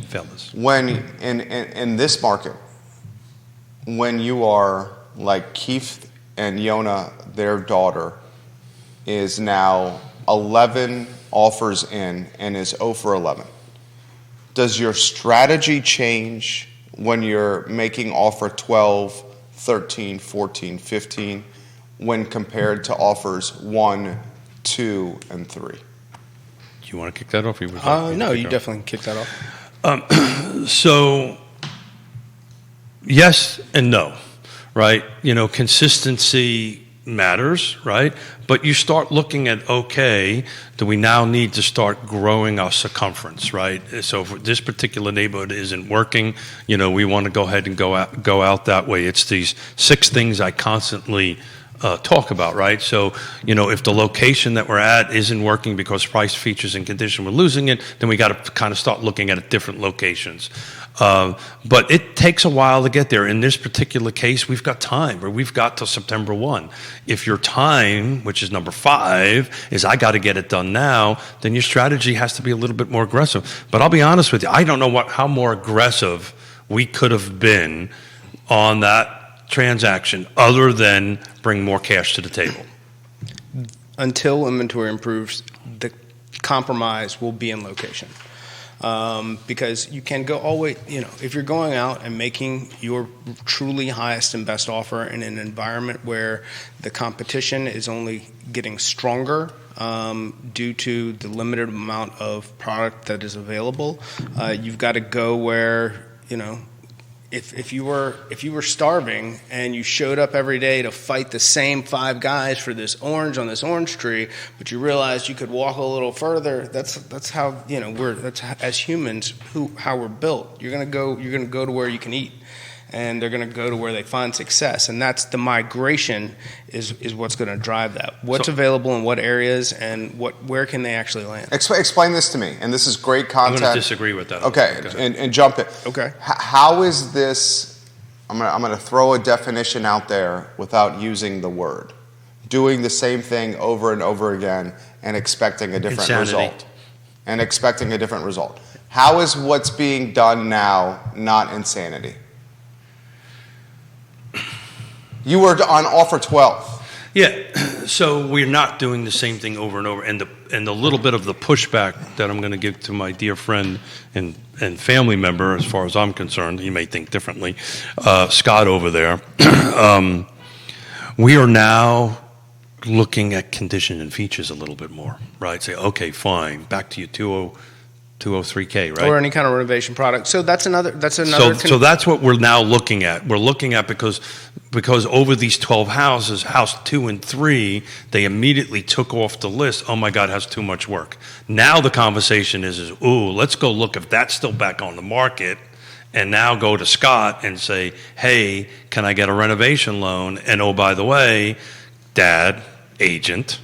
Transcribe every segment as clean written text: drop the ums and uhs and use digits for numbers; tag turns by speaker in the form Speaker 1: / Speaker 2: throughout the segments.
Speaker 1: fellas.
Speaker 2: When in this market, when you are like Keith and Yona, their daughter, is now 11 offers in and is 0 for 11. Does your strategy change when you're making offer 12, 13, 14, 15 when compared to offers 1, 2, and 3?
Speaker 1: Do you want to kick that off?
Speaker 3: No, you definitely kick that off.
Speaker 1: So, yes and no, right? Consistency matters, right? But you start looking at, okay, do we now need to start growing our circumference, right? So if this particular neighborhood isn't working, we want to go ahead and go out that way. It's these 6 things I constantly talk about, right? So, if the location that we're at isn't working because price, features, and condition, we're losing it, then we got to kind of start looking at different locations. But it takes a while to get there. In this particular case, we've got time, or we've got till September 1. If your time, which is number 5, is I got to get it done now, then your strategy has to be a little bit more aggressive. But I'll be honest with you, I don't know how more aggressive we could have been on that transaction other than bring more cash to the table.
Speaker 3: Until inventory improves, the compromise will be in location. Because you can go always, if you're going out and making your truly highest and best offer in an environment where the competition is only getting stronger due to the limited amount of product that is available, you've got to go where, if you were starving and you showed up every day to fight the same 5 guys for this orange on this orange tree, but you realized you could walk a little further, that's how as humans how we're built. You're gonna go to where you can eat, and they're gonna go to where they find success, and that's the migration is what's going to drive that. What's available in what areas, and where can they actually land?
Speaker 2: Explain this to me, and this is great content.
Speaker 1: I'm going to disagree with that.
Speaker 2: Okay, and jump in.
Speaker 3: Okay.
Speaker 2: How is this? I'm going to throw a definition out there without using the word. Doing the same thing over and over again and expecting a different result. How is what's being done now not insanity? You were on offer 12.
Speaker 1: Yeah, so we're not doing the same thing over and over. And the little bit of the pushback that I'm going to give to my dear friend and family member, as far as I'm concerned, he may think differently, Scott over there, we are now looking at condition and features a little bit more, right? Say, okay, fine, back to your 203K, right?
Speaker 3: Or any kind of renovation product. So that's another.
Speaker 1: So that's what we're now looking at. We're looking at because over these 12 houses, house 2 and 3, they immediately took off the list. Oh my God, has too much work. Now the conversation is let's go look if that's still back on the market, and now go to Scott and say, hey, can I get a renovation loan? And oh, by the way, Dad, agent,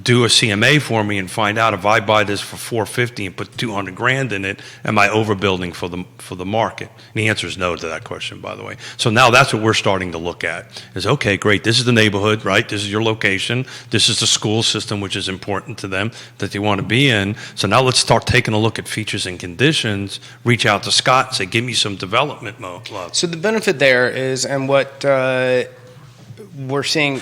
Speaker 1: do a CMA for me and find out if I buy this for $450 and put $200,000 in it, am I overbuilding for the market? And the answer is no to that question, by the way. So now that's what we're starting to look at. Is okay, great. This is the neighborhood, right? This is your location. This is the school system, which is important to them that they want to be in. So now let's start taking a look at features and conditions. Reach out to Scott and say, give me some development love.
Speaker 3: So the benefit there is, and what we're seeing.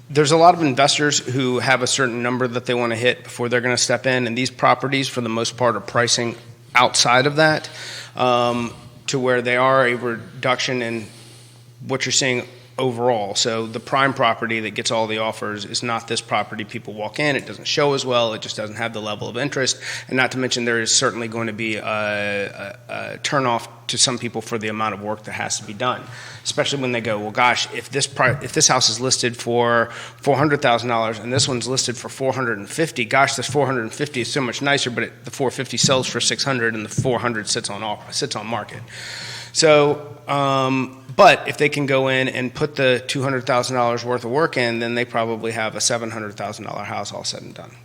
Speaker 3: There's a lot of investors who have a certain number that they want to hit before they're going to step in, and these properties, for the most part, are pricing outside of that to where they are a reduction in what you're seeing overall. So the prime property that gets all the offers is not this property. People walk in, it doesn't show as well, it just doesn't have the level of interest, and not to mention there is certainly going to be a turn-off to some people for the amount of work that has to be done, especially when they go, well, gosh, if this house is listed for $400,000 and this one's listed for $450,000, gosh, this $450,000 is so much nicer, but the $450,000 sells for $600,000 and the $400,000 sits on market. So, but if they can go in and put the $200,000 worth of work in, then they probably have a $700,000 house all said and done.